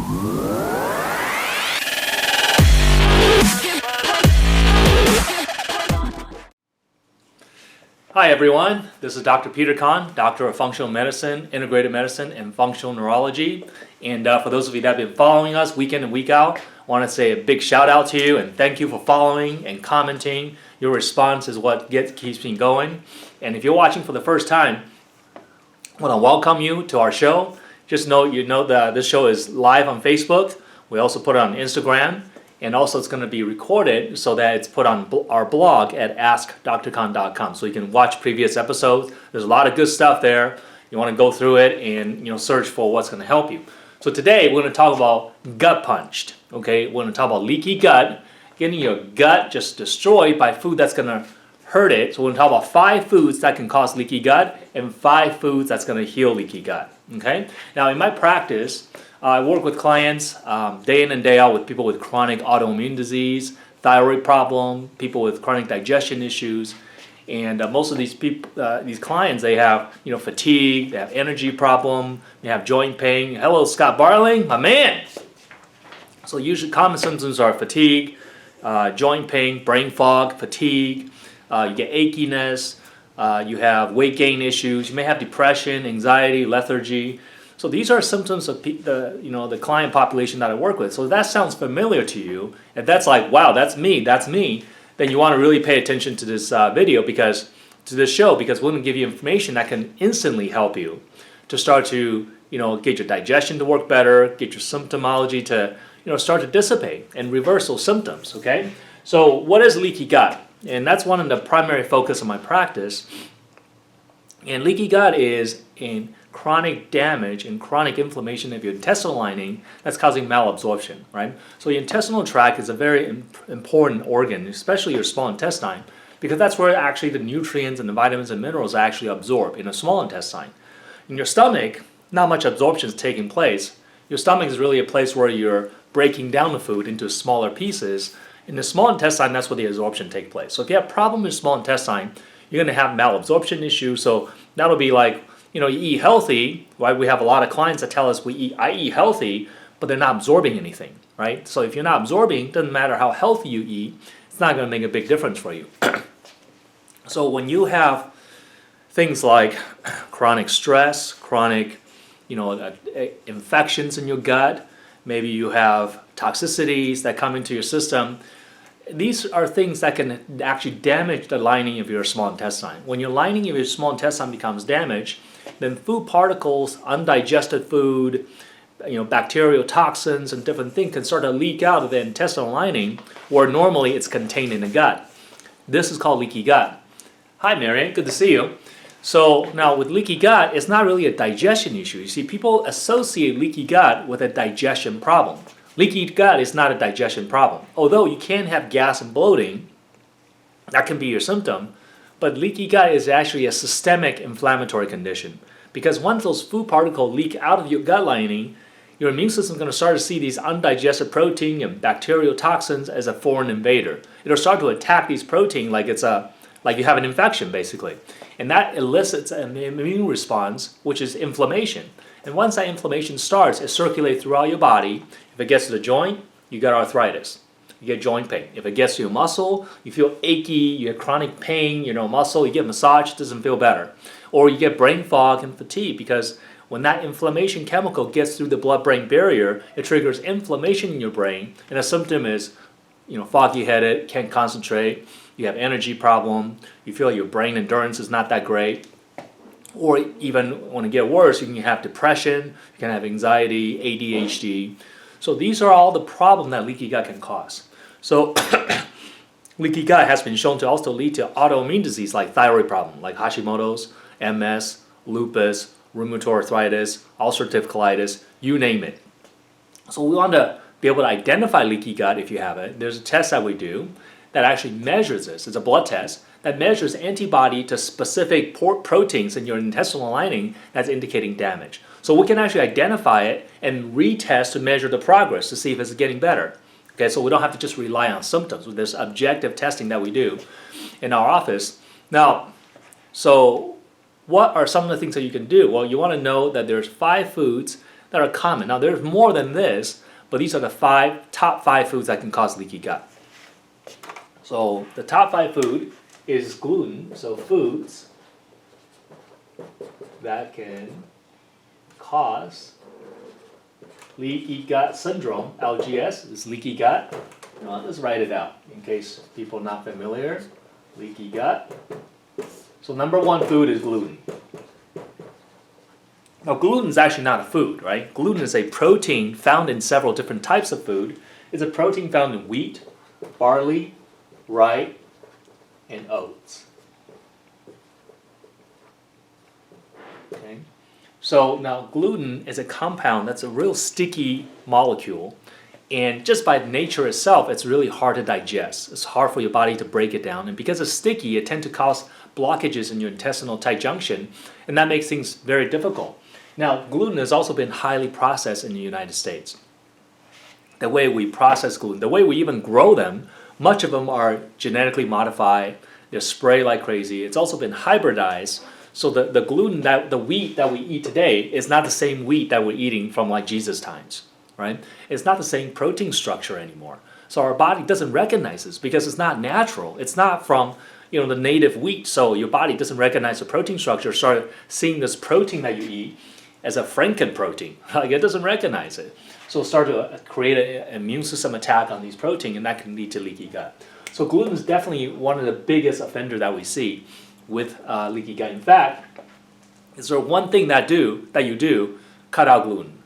Hi everyone, this is Dr. Peter Kan, Doctor of Functional Medicine, Integrated Medicine, and Functional Neurology. And for those of you that have been following us week in and week out, I want to say a big shout out to you and thank you for following and commenting. Your response is what keeps me going. And if you're watching for the first time, I want to welcome you to our show. Just know that this show is live on Facebook. We also put it on Instagram. And also it's going to be recorded so that it's put on our blog at askdrkan.com. So you can watch previous episodes. There's a lot of good stuff there. You want to go through it and search for what's going to help you. So today we're going to talk about gut punched. Okay, we're going to talk about leaky gut, getting your gut just destroyed by food that's going to hurt it. So we're going to talk about 5 foods that can cause leaky gut and 5 foods that's going to heal leaky gut. Okay, now in my practice, I work with clients day in and day out with people with chronic autoimmune disease, thyroid problem, people with chronic digestion issues, and most of these people, these clients, they have fatigue, they have energy problem, they have joint pain. Hello, Scott Barling, my man. So usually common symptoms are fatigue, joint pain, brain fog, fatigue. You get achiness. You have weight gain issues. You may have depression, anxiety, lethargy. So these are symptoms of the client population that I work with. So if that sounds familiar to you, if that's like, wow, that's me, then you want to really pay attention to this video because we're going to give you information that can instantly help you to start to get your digestion to work better, get your symptomology to start to dissipate and reverse those symptoms. Okay, so what is leaky gut? And that's one of the primary focus of my practice. And leaky gut is in chronic damage and chronic inflammation of your intestinal lining that's causing malabsorption, right? So your intestinal tract is a very important organ, especially your small intestine, because that's where actually the nutrients and the vitamins and minerals are actually absorbed in the small intestine. In your stomach, not much absorption is taking place. Your stomach is really a place where you're breaking down the food into smaller pieces. In the small intestine, that's where the absorption takes place. So if you have problems with small intestine, you're going to have malabsorption issues. So that'll be like, you eat healthy, right? We have a lot of clients that tell us I eat healthy, but they're not absorbing anything, right? So if you're not absorbing, it doesn't matter how healthy you eat, it's not going to make a big difference for you. So when you have things like chronic stress, chronic, infections in your gut, maybe you have toxicities that come into your system, these are things that can actually damage the lining of your small intestine. When your lining of your small intestine becomes damaged, then food particles, undigested food, bacterial toxins and different things can start to leak out of the intestinal lining where normally it's contained in the gut. This is called leaky gut. Hi Marian, good to see you. So now with leaky gut, it's not really a digestion issue. You see, people associate leaky gut with a digestion problem. Leaky gut is not a digestion problem. Although you can have gas and bloating, that can be your symptom, but leaky gut is actually a systemic inflammatory condition. Because once those food particles leak out of your gut lining, your immune system is going to start to see these undigested protein and bacterial toxins as a foreign invader. It'll start to attack these proteins like you have an infection basically. And that elicits an immune response, which is inflammation. And once that inflammation starts, it circulates throughout your body. If it gets to the joint, you got arthritis. You get joint pain. If it gets to your muscle, you feel achy, you have chronic pain, muscle, you get massage, it doesn't feel better. Or you get brain fog and fatigue because when that inflammation chemical gets through the blood-brain barrier, it triggers inflammation in your brain, and the symptom is, foggy headed, can't concentrate, you have energy problem, you feel your brain endurance is not that great. Or even when it gets worse, you can have depression, you can have anxiety, ADHD. So these are all the problems that leaky gut can cause. So leaky gut has been shown to also lead to autoimmune disease like thyroid problem, like Hashimoto's, MS, lupus, rheumatoid arthritis, ulcerative colitis, you name it. So we want to be able to identify leaky gut if you have it. There's a test that we do that actually measures this. It's a blood test that measures antibody to specific proteins in your intestinal lining that's indicating damage. So we can actually identify it and retest to measure the progress to see if it's getting better. Okay, so we don't have to just rely on symptoms. There's objective testing that we do in our office. Now, so what are some of the things that you can do? Well, you want to know that there's 5 foods that are common. Now there's more than this, but these are the top five foods that can cause leaky gut. So the top five food is gluten, so foods that can cause leaky gut syndrome, LGS, is leaky gut. Now, let's write it out in case people are not familiar. Leaky gut. So number one food is gluten. Now gluten is actually not a food, right? Gluten is a protein found in several different types of food. It's a protein found in wheat, barley, rye, and oats. Okay. So now gluten is a compound that's a real sticky molecule, and just by nature itself, it's really hard to digest. It's hard for your body to break it down, and because it's sticky, it tends to cause blockages in your intestinal tight junction, and that makes things very difficult. Now, gluten has also been highly processed in the United States. The way we process gluten, the way we even grow them, much of them are genetically modified. They're sprayed like crazy. It's also been hybridized. So the gluten, the wheat that we eat today is not the same wheat that we're eating from like Jesus times, right? It's not the same protein structure anymore. So our body doesn't recognize this because it's not natural. It's not from the native wheat. So your body doesn't recognize the protein structure. Start seeing this protein that you eat as a Franken protein. Like it doesn't recognize it. So start to create an immune system attack on these proteins, and that can lead to leaky gut. So gluten is definitely one of the biggest offenders that we see with leaky gut. In fact, is there one thing that you do? Cut out gluten.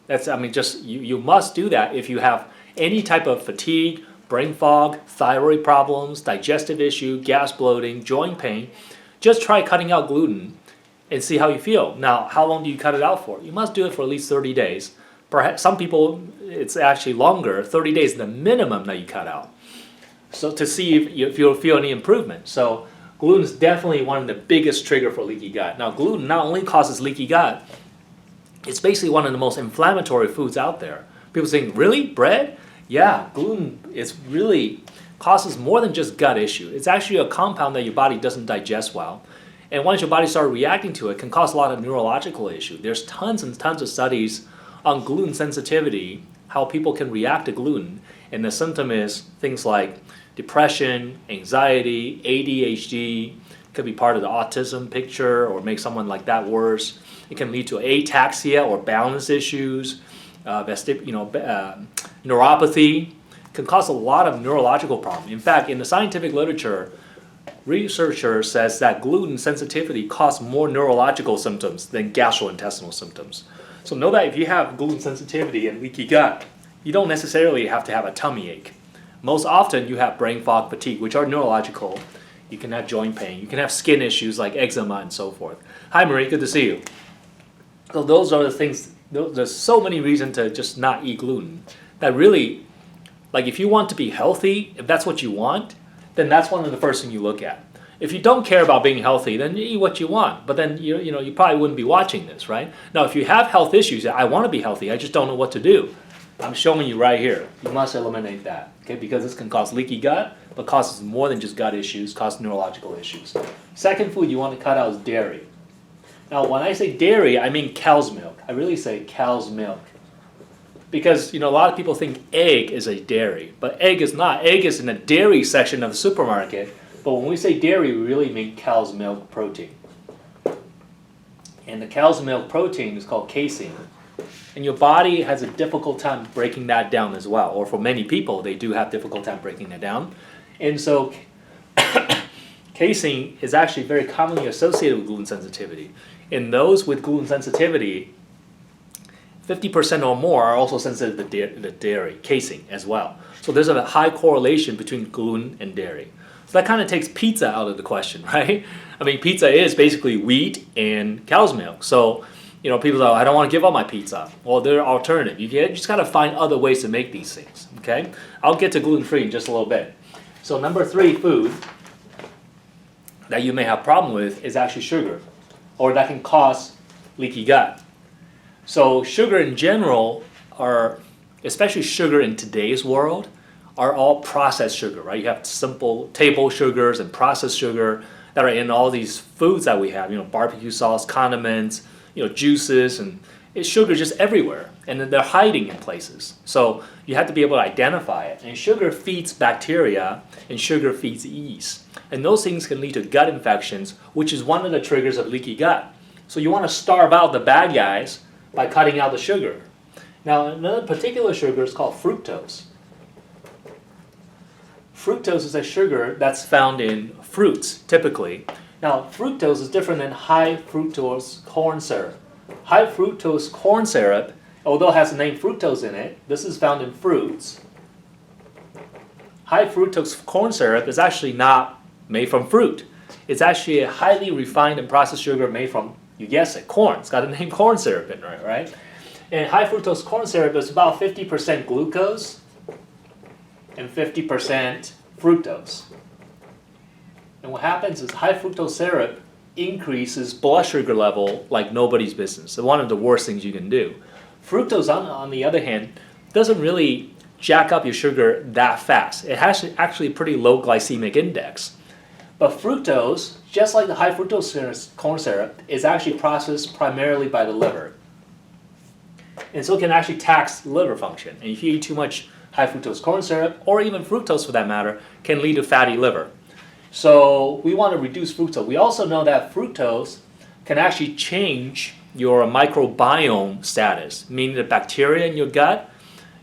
You must do that if you have any type of fatigue, brain fog, thyroid problems, digestive issue, gas bloating, joint pain. Just try cutting out gluten and see how you feel. Now, how long do you cut it out for? You must do it for at least 30 days. Perhaps some people, it's actually longer. 30 days is the minimum that you cut out. So to see if you'll feel any improvement. So gluten is definitely one of the biggest triggers for leaky gut. Now, gluten not only causes leaky gut, it's basically one of the most inflammatory foods out there. People think, really? Bread? Yeah, gluten really causes more than just gut issue. It's actually a compound that your body doesn't digest well. And once your body starts reacting to it, it can cause a lot of neurological issues. There's tons and tons of studies on gluten sensitivity, how people can react to gluten. And the symptom is things like depression, anxiety, ADHD, could be part of the autism picture or make someone like that worse. It can lead to ataxia or balance issues, neuropathy, can cause a lot of neurological problems. In fact, in the scientific literature, researcher says that gluten sensitivity causes more neurological symptoms than gastrointestinal symptoms. So know that if you have gluten sensitivity and leaky gut, you don't necessarily have to have a tummy ache. Most often you have brain fog, fatigue, which are neurological. You can have joint pain. You can have skin issues like eczema and so forth. Hi Marie, good to see you. So those are the things, there's so many reasons to just not eat gluten. That really, like if you want to be healthy, if that's what you want, then that's one of the first things you look at. If you don't care about being healthy, then you eat what you want. But then you probably wouldn't be watching this, right? Now, if you have health issues, I want to be healthy, I just don't know what to do. I'm showing you right here. You must eliminate that, okay? Because this can cause leaky gut, but causes more than just gut issues, causes neurological issues. Second food you want to cut out is dairy. Now, when I say dairy, I mean cow's milk. I really say cow's milk. Because a lot of people think egg is a dairy, but egg is not. Egg is in the dairy section of the supermarket. But when we say dairy, we really mean cow's milk protein. And the cow's milk protein is called casein. And your body has a difficult time breaking that down as well. Or for many people, they do have difficult time breaking that down. And so casein is actually very commonly associated with gluten sensitivity. In those with gluten sensitivity, 50% or more are also sensitive to the dairy, casein as well. So there's a high correlation between gluten and dairy. So that kind of takes pizza out of the question, right? I mean, pizza is basically wheat and cow's milk. So, people say, I don't want to give up my pizza. Well, there are alternatives. You just got to find other ways to make these things, okay? I'll get to gluten-free in just a little bit. So number 3 food that you may have a problem with is actually sugar, or that can cause leaky gut. So sugar in general especially sugar in today's world, are all processed sugar, right? You have simple table sugars and processed sugar that are in all these foods that we have, barbecue sauce, condiments, juices, and it's sugar just everywhere. and then they're hiding in places. So you have to be able to identify it. And sugar feeds bacteria, and sugar feeds yeast. And those things can lead to gut infections, which is one of the triggers of leaky gut. So you want to starve out the bad guys by cutting out the sugar. Now, another particular sugar is called fructose. Fructose is a sugar that's found in fruits, typically. Now, fructose is different than high fructose corn syrup. High fructose corn syrup, although it has the name fructose in it, this is found in fruits. High fructose corn syrup is actually not made from fruit. It's actually a highly refined and processed sugar made from, you guess it, corn. It's got the name corn syrup in it, right? And high fructose corn syrup is about 50% glucose and 50% fructose. And what happens is high fructose syrup increases blood sugar level like nobody's business. So one of the worst things you can do. Fructose, on the other hand, doesn't really jack up your sugar that fast. It has actually a pretty low glycemic index. But fructose, just like the high fructose corn syrup, is actually processed primarily by the liver. And so it can actually tax liver function. And if you eat too much high fructose corn syrup, or even fructose for that matter, can lead to fatty liver. So we want to reduce fructose. We also know that fructose can actually change your microbiome status, meaning the bacteria in your gut,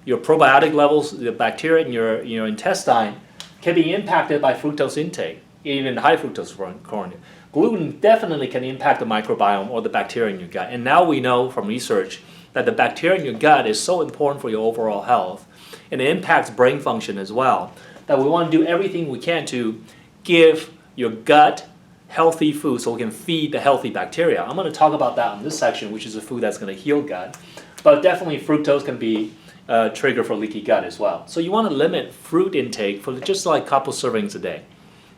your probiotic levels, the bacteria in your intestine can be impacted by fructose intake, even high fructose corn. Gluten definitely can impact the microbiome or the bacteria in your gut. And now we know from research that the bacteria in your gut is so important for your overall health, and it impacts brain function as well, that we want to do everything we can to give your gut healthy food so we can feed the healthy bacteria. I'm going to talk about that in this section, which is a food that's going to heal gut. But definitely fructose can be a trigger for leaky gut as well. So you want to limit fruit intake for just like a couple servings a day.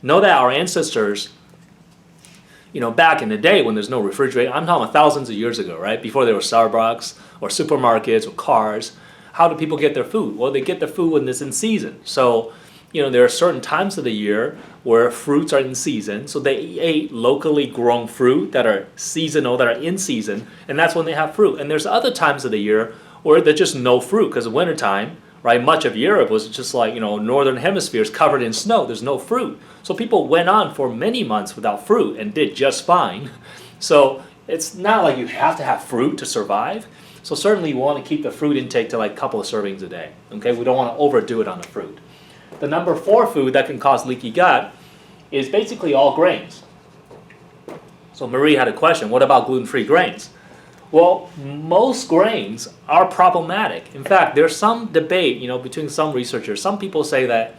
Know that our ancestors, back in the day when there's no refrigerator, I'm talking about thousands of years ago, right? Before there were Starbucks or supermarkets or cars, how do people get their food? Well, they get their food when it's in season. So, there are certain times of the year where fruits are in season. So they ate locally grown fruit that are seasonal, that are in season, and that's when they have fruit. And there's other times of the year where there's just no fruit, because wintertime, right? Much of Europe was just like, northern hemisphere is covered in snow. There's no fruit. So people went on for many months without fruit and did just fine. So it's not like you have to have fruit to survive. So certainly we want to keep the fruit intake to like a couple of servings a day. Okay, we don't want to overdo it on the fruit. The number 4 food that can cause leaky gut is basically all grains. So Marie had a question, what about gluten-free grains? Well, most grains are problematic. In fact, there's some debate, between some researchers. Some people say that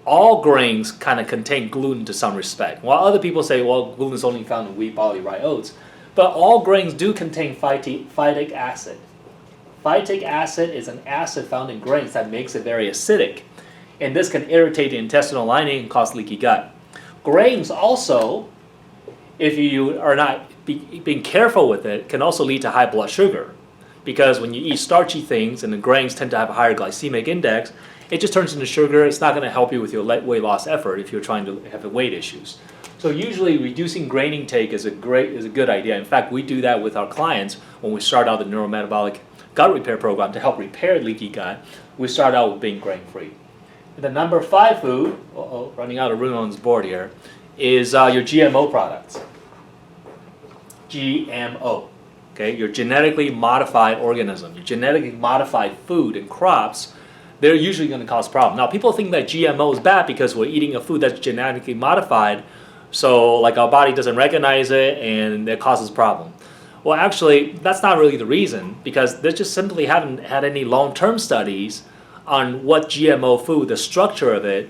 all grains kind of contain gluten to some respect, while other people say, well, gluten is only found in wheat, barley, rye, oats. But all grains do contain phytic acid. Phytic acid is an acid found in grains that makes it very acidic. And this can irritate the intestinal lining and cause leaky gut. Grains also, if you are not being careful with it, can also lead to high blood sugar. Because when you eat starchy things and the grains tend to have a higher glycemic index, it just turns into sugar. It's not going to help you with your weight loss effort if you're trying to have weight issues. So usually reducing grain intake is a good idea. In fact, we do that with our clients when we start out the neurometabolic gut repair program to help repair leaky gut. We start out with being grain-free. The number 5 food, running out of room on this board here, is your GMO products. GMO, okay, your genetically modified organism, your genetically modified food and crops, they're usually going to cause problems. Now, people think that GMO is bad because we're eating a food that's genetically modified, so like our body doesn't recognize it and it causes problem. Well, actually, that's not really the reason, because they just simply haven't had any long-term studies on what GMO food, the structure of it,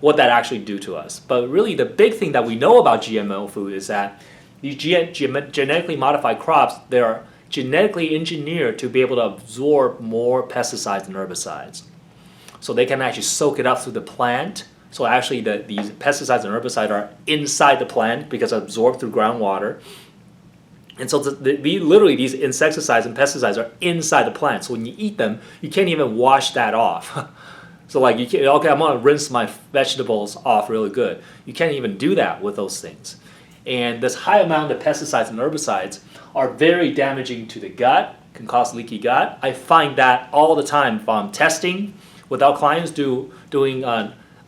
what that actually do to us. But really the big thing that we know about GMO food is that these genetically modified crops, they're genetically engineered to be able to absorb more pesticides and herbicides. So they can actually soak it up through the plant. So actually these pesticides and herbicides are inside the plant because absorbed through groundwater. And so literally these insecticides and pesticides are inside the plant. So when you eat them, you can't even wash that off. So like I'm going to rinse my vegetables off really good. You can't even do that with those things. And this high amount of pesticides and herbicides are very damaging to the gut can cause leaky gut. I find that all the time from testing with our clients doing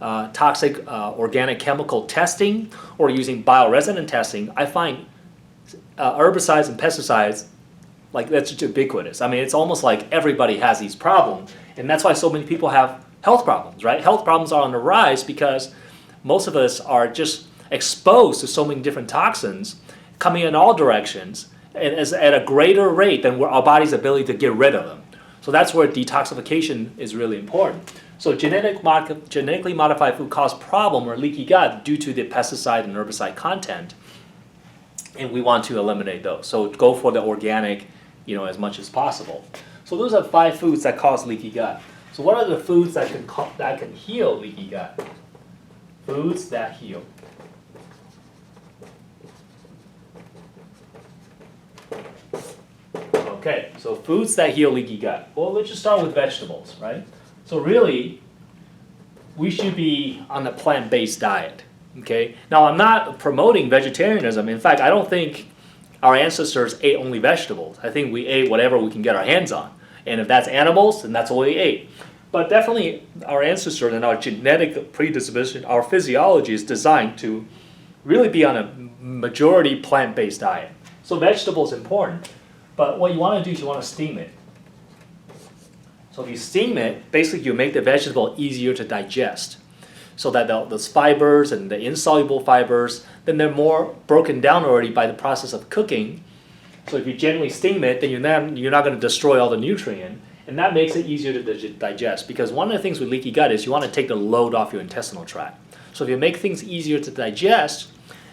toxic organic chemical testing or using bioresident testing. I find herbicides and pesticides, like that's just ubiquitous. I mean, it's almost like everybody has these problems, and that's why so many people have health problems, right? Health problems are on the rise because most of us are just exposed to so many different toxins coming in all directions and at a greater rate than our body's ability to get rid of them. So that's where detoxification is really important. So genetically modified food cause problem or leaky gut due to the pesticide and herbicide content, and we want to eliminate those. So go for the organic, as much as possible. So those are 5 foods that cause leaky gut. So what are the foods that can heal leaky gut? Foods that heal. Okay, so foods that heal leaky gut. Well, let's just start with vegetables, right? So really, we should be on a plant-based diet, okay? Now, I'm not promoting vegetarianism. In fact, I don't think our ancestors ate only vegetables. I think we ate whatever we can get our hands on. And if that's animals, then that's all we ate. But definitely our ancestors and our genetic predisposition, our physiology is designed to really be on a majority plant-based diet. So vegetables important. But what you want to do is you want to steam it. So if you steam it, basically you make the vegetable easier to digest. So that those fibers and the insoluble fibers, then they're more broken down already by the process of cooking. So if you gently steam it, then you're not going to destroy all the nutrient. And that makes it easier to digest. Because one of the things with leaky gut is you want to take the load off your intestinal tract. So if you make things easier to digest,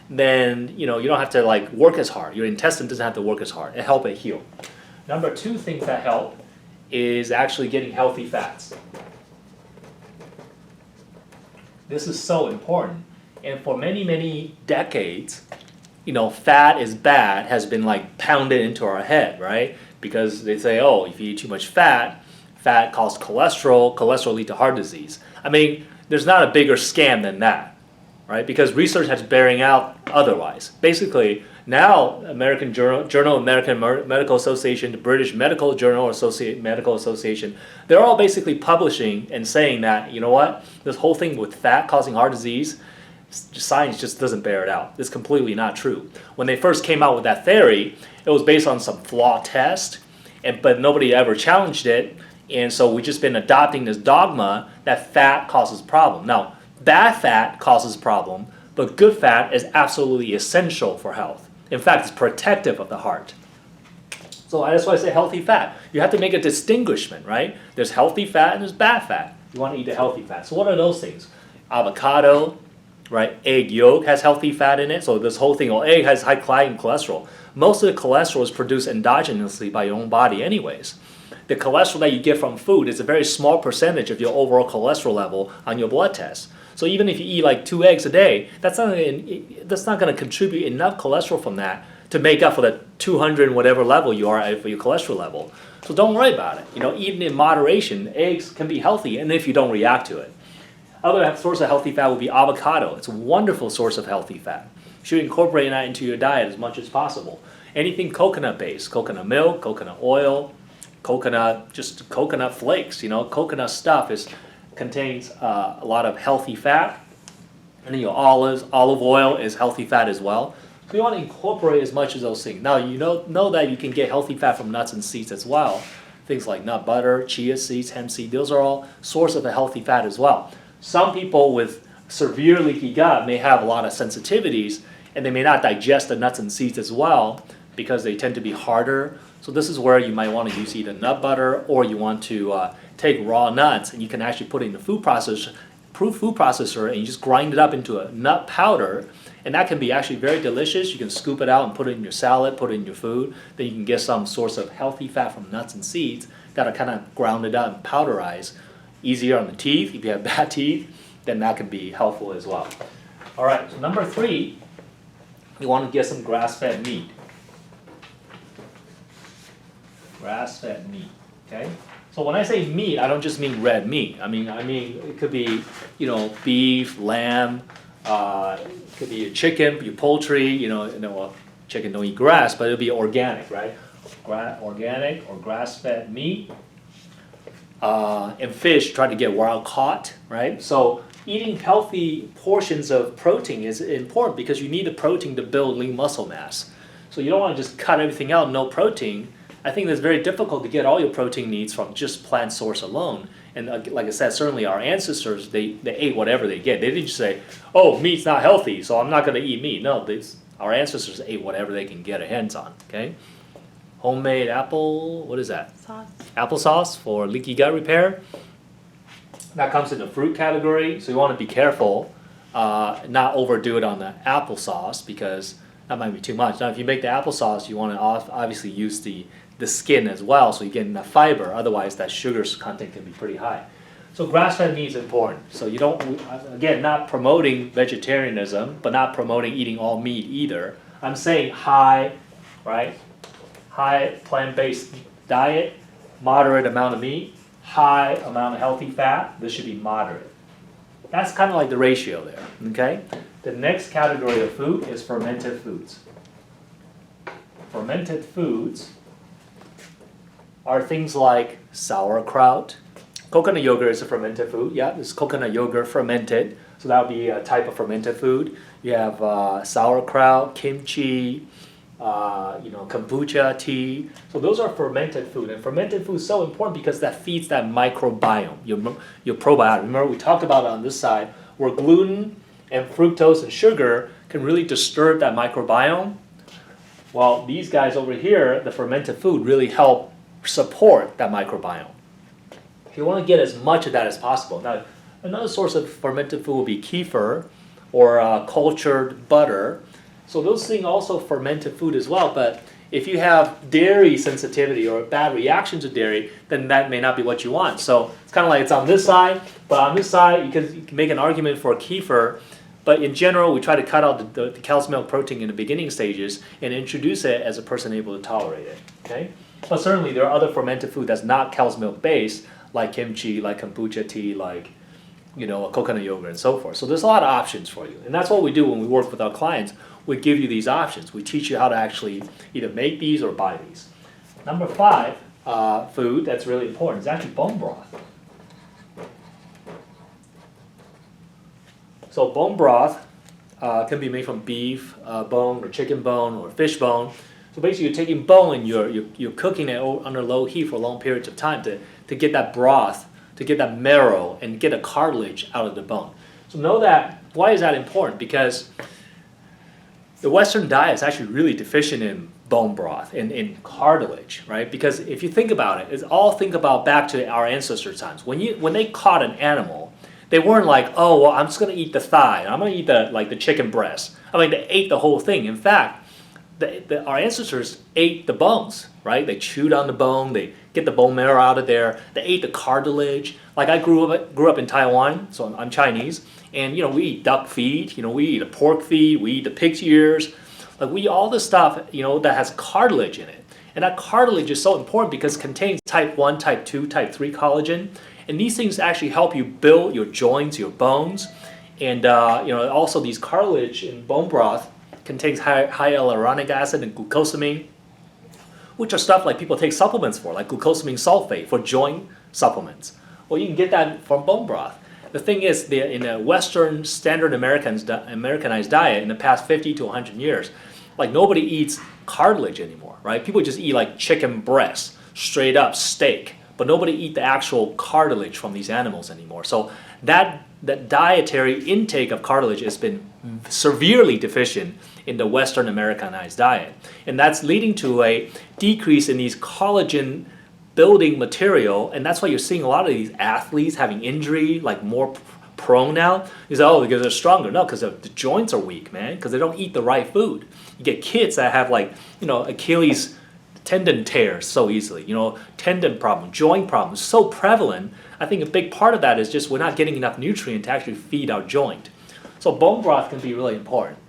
then you don't have to work as hard. Your intestine doesn't have to work as hard. It helps it heal. Number 2 things that help is actually getting healthy fats. This is so important. And for many, many decades, fat is bad has been pounded into our head, right? Because they say, oh, if you eat too much fat, fat causes cholesterol leads to heart disease. I mean, there's not a bigger scam than that, right? Because research has bearing out otherwise. Basically, now American Journal of American Medical Association, the British Medical Journal Medical Association, they're all basically publishing and saying that, you know what, this whole thing with fat causing heart disease, science just doesn't bear it out. It's completely not true. When they first came out with that theory, it was based on some flawed test, but nobody ever challenged it, and so we've just been adopting this dogma that fat causes problem. Now, bad fat causes problem, but good fat is absolutely essential for health. In fact, it's protective of the heart. So that's why I say healthy fat. You have to make a distinguishment, right? There's healthy fat and there's bad fat. You want to eat the healthy fat. So what are those things? Avocado, right? Egg yolk has healthy fat in it. So this whole thing, egg has high cholesterol. Most of the cholesterol is produced endogenously by your own body anyways. The cholesterol that you get from food is a very small percentage of your overall cholesterol level on your blood test. So even if you eat 2 eggs a day, that's not going to contribute enough cholesterol from that to make up for the 200 and whatever level you are at for your cholesterol level. So don't worry about it. Eating in moderation, eggs can be healthy, and if you don't react to it. Other source of healthy fat would be avocado. It's a wonderful source of healthy fat. You should incorporate that into your diet as much as possible. Anything coconut-based, coconut milk, coconut oil, coconut flakes. Coconut stuff contains a lot of healthy fat. And then your olive oil is healthy fat as well. So you want to incorporate as much of those things. Now you know that you can get healthy fat from nuts and seeds as well. Things like nut butter, chia seeds, hemp seed, those are all source of a healthy fat as well. Some people with severe leaky gut may have a lot of sensitivities, and they may not digest the nuts and seeds as well because they tend to be harder. So this is where you might want to use either nut butter, or you want to take raw nuts and you can actually put it in the food processor and you just grind it up into a nut powder, and that can be actually very delicious. You can scoop it out and put it in your salad, put it in your food. Then you can get some source of healthy fat from nuts and seeds that are kind of grounded up and powderized. Easier on the teeth. If you have bad teeth, then that can be helpful as well. All right, so number 3, you want to get some grass-fed meat. Grass-fed meat, okay? So when I say meat, I don't just mean red meat. I mean it could be, beef, lamb, it could be your chicken, your poultry, chicken don't eat grass, but it'll be organic, right? organic or grass-fed meat. And fish, try to get wild caught, right? So eating healthy portions of protein is important because you need the protein to build lean muscle mass. So you don't want to just cut everything out, no protein. I think it's very difficult to get all your protein needs from just plant source alone. And like I said, certainly our ancestors, they ate whatever they get. They didn't just say, oh, meat's not healthy, so I'm not going to eat meat. No, our ancestors ate whatever they can get their hands on, okay? Homemade apple, what is that? Sauce. Applesauce for leaky gut repair. That comes in the fruit category, so you want to be careful, not overdo it on the applesauce because that might be too much. Now, if you make the applesauce, you want to obviously use the skin as well, so you get enough fiber. Otherwise, that sugar content can be pretty high. So grass-fed meat is important. So you don't, again, not promoting vegetarianism, but not promoting eating all meat either. I'm saying high, right? High plant-based diet, moderate amount of meat, high amount of healthy fat. This should be moderate. That's kind of like the ratio there, okay? The next category of food is fermented foods. Fermented foods are things like sauerkraut. Coconut yogurt is a fermented food. Yeah, this coconut yogurt fermented. So that would be a type of fermented food. You have sauerkraut, kimchi, kombucha, tea. So those are fermented food. And fermented food is so important because that feeds that microbiome, your probiotic. Remember we talked about it on this side where gluten and fructose and sugar can really disturb that microbiome. Well, these guys over here, the fermented food, really help support that microbiome. You want to get as much of that as possible. Now, another source of fermented food will be kefir or cultured butter. So those things also fermented food as well, but if you have dairy sensitivity or a bad reaction to dairy, then that may not be what you want. So it's kind of like it's on this side, but on this side you can make an argument for kefir, but in general we try to cut out the cow's milk protein in the beginning stages and introduce it as a person able to tolerate it, okay? But certainly there are other fermented food that's not cow's milk based, like kimchi, like kombucha tea, like a coconut yogurt and so forth. So there's a lot of options for you. And that's what we do when we work with our clients. We give you these options. We teach you how to actually either make these or buy these. Number 5 food that's really important is actually bone broth. So bone broth can be made from beef bone or chicken bone or fish bone. So basically you're taking bone and you're cooking it under low heat for long periods of time to get that broth, to get that marrow and get a cartilage out of the bone. So know that, why is that important? Because the Western diet is actually really deficient in bone broth and in cartilage, right? Because if you think about it, it's all think about back to our ancestor times. When they caught an animal, they weren't like, oh, well, I'm just going to eat the thigh. I'm going to eat the chicken breast. I mean, they ate the whole thing. In fact, our ancestors ate the bones, right? They chewed on the bone. They get the bone marrow out of there. They ate the cartilage. Like I grew up in Taiwan, so I'm Chinese, and we eat duck feet. We eat a pork feet. We eat the pig's ears. Like we eat all the stuff that has cartilage in it, and that cartilage is so important because it contains type 1, type 2, type 3 collagen, and these things actually help you build your joints, your bones, and also these cartilage in bone broth contains high hyaluronic acid and glucosamine, which are stuff like people take supplements for, like glucosamine sulfate for joint supplements. Well, you can get that from bone broth. The thing is, in a Western standard Americanized diet in the past 50 to 100 years, like nobody eats cartilage anymore, right? People just eat like chicken breast, straight up steak, but nobody eat the actual cartilage from these animals anymore. So that dietary intake of cartilage has been severely deficient in the Western Americanized diet. And that's leading to a decrease in these collagen building material, and that's why you're seeing a lot of these athletes having injury, like more prone now. You say, oh, because they're stronger. No, because the joints are weak, man, because they don't eat the right food. You get kids that have Achilles tendon tears so easily, tendon problem, joint problems, so prevalent. I think a big part of that is just we're not getting enough nutrient to actually feed our joint. So bone broth can be really important.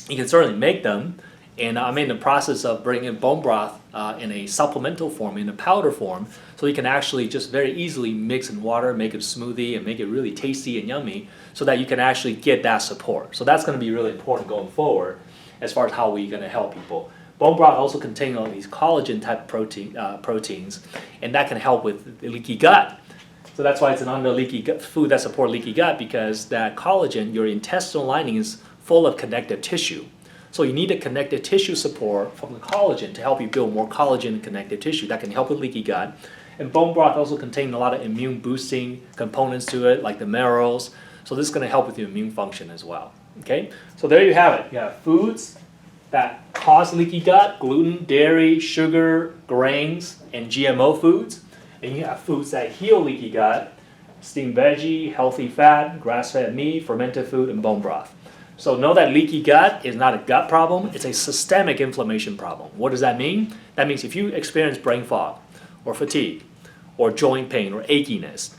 You can certainly make them, and I'm in the process of bringing bone broth in a supplemental form, in a powder form, so you can actually just very easily mix in water, make a smoothie, and make it really tasty and yummy, so that you can actually get that support. So that's going to be really important going forward as far as how we're going to help people. Bone broth also contains all these collagen type proteins, and that can help with leaky gut. So that's why it's an under leaky gut food that supports leaky gut, because that collagen, your intestinal lining is full of connective tissue. So you need a connective tissue support from the collagen to help you build more collagen and connective tissue that can help with leaky gut. And bone broth also contains a lot of immune boosting components to it, like the minerals. So this is going to help with your immune function as well. Okay, so there you have it. You have foods that cause leaky gut: gluten, dairy, sugar, grains, and GMO foods. And you have foods that heal leaky gut: steamed veggie, healthy fat, grass-fed meat, fermented food, and bone broth. So know that leaky gut is not a gut problem, it's a systemic inflammation problem. What does that mean? That means if you experience brain fog, or fatigue, or joint pain, or achiness,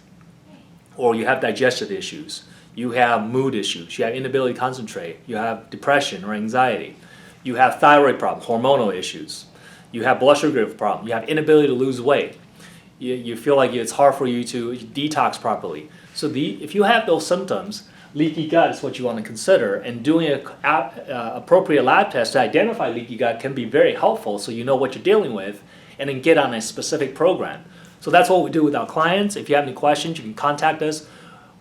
or you have digestive issues, you have mood issues, you have inability to concentrate, you have depression or anxiety, you have thyroid problems, hormonal issues, you have blood sugar problems, you have inability to lose weight, you feel like it's hard for you to detox properly. So if you have those symptoms, leaky gut is what you want to consider, and doing an appropriate lab test to identify leaky gut can be very helpful, so you know what you're dealing with and then get on a specific program. So that's what we do with our clients. If you have any questions, you can contact us.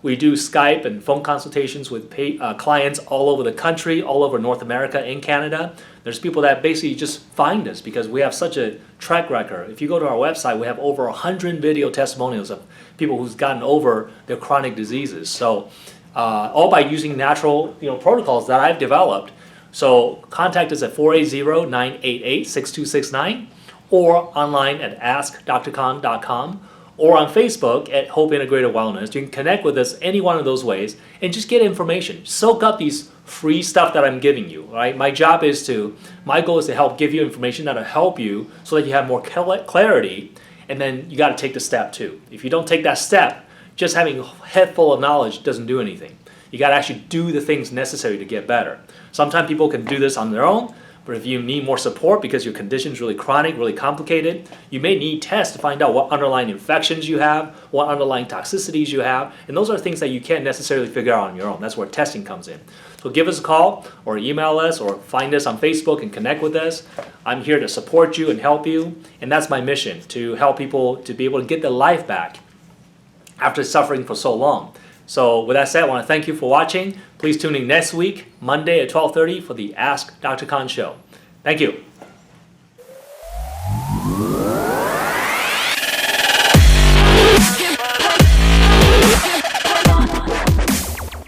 We do Skype and phone consultations with clients all over the country, all over North America and Canada. There's people that basically just find us because we have such a track record. If you go to our website, we have over 100 video testimonials of people who's gotten over their chronic diseases. So all by using natural protocols that I've developed. So contact us at 480-988-6269 or online at askdrkan.com. or on Facebook at Hope Integrated Wellness. You can connect with us any one of those ways and just get information. Soak up these free stuff that I'm giving you, right? My goal is to help give you information that'll help you so that you have more clarity, and then you got to take the step too. If you don't take that step, just having a head full of knowledge doesn't do anything. You got to actually do the things necessary to get better. Sometimes people can do this on their own, but if you need more support because your condition is really chronic, really complicated, you may need tests to find out what underlying infections you have, what underlying toxicities you have, and those are things that you can't necessarily figure out on your own. That's where testing comes in. So give us a call or email us or find us on Facebook and connect with us. I'm here to support you and help you, and that's my mission, to help people to be able to get their life back after suffering for so long. So with that said, I want to thank you for watching. Please tune in next week, Monday at 12:30 for the Ask Dr. Kan show. Thank you.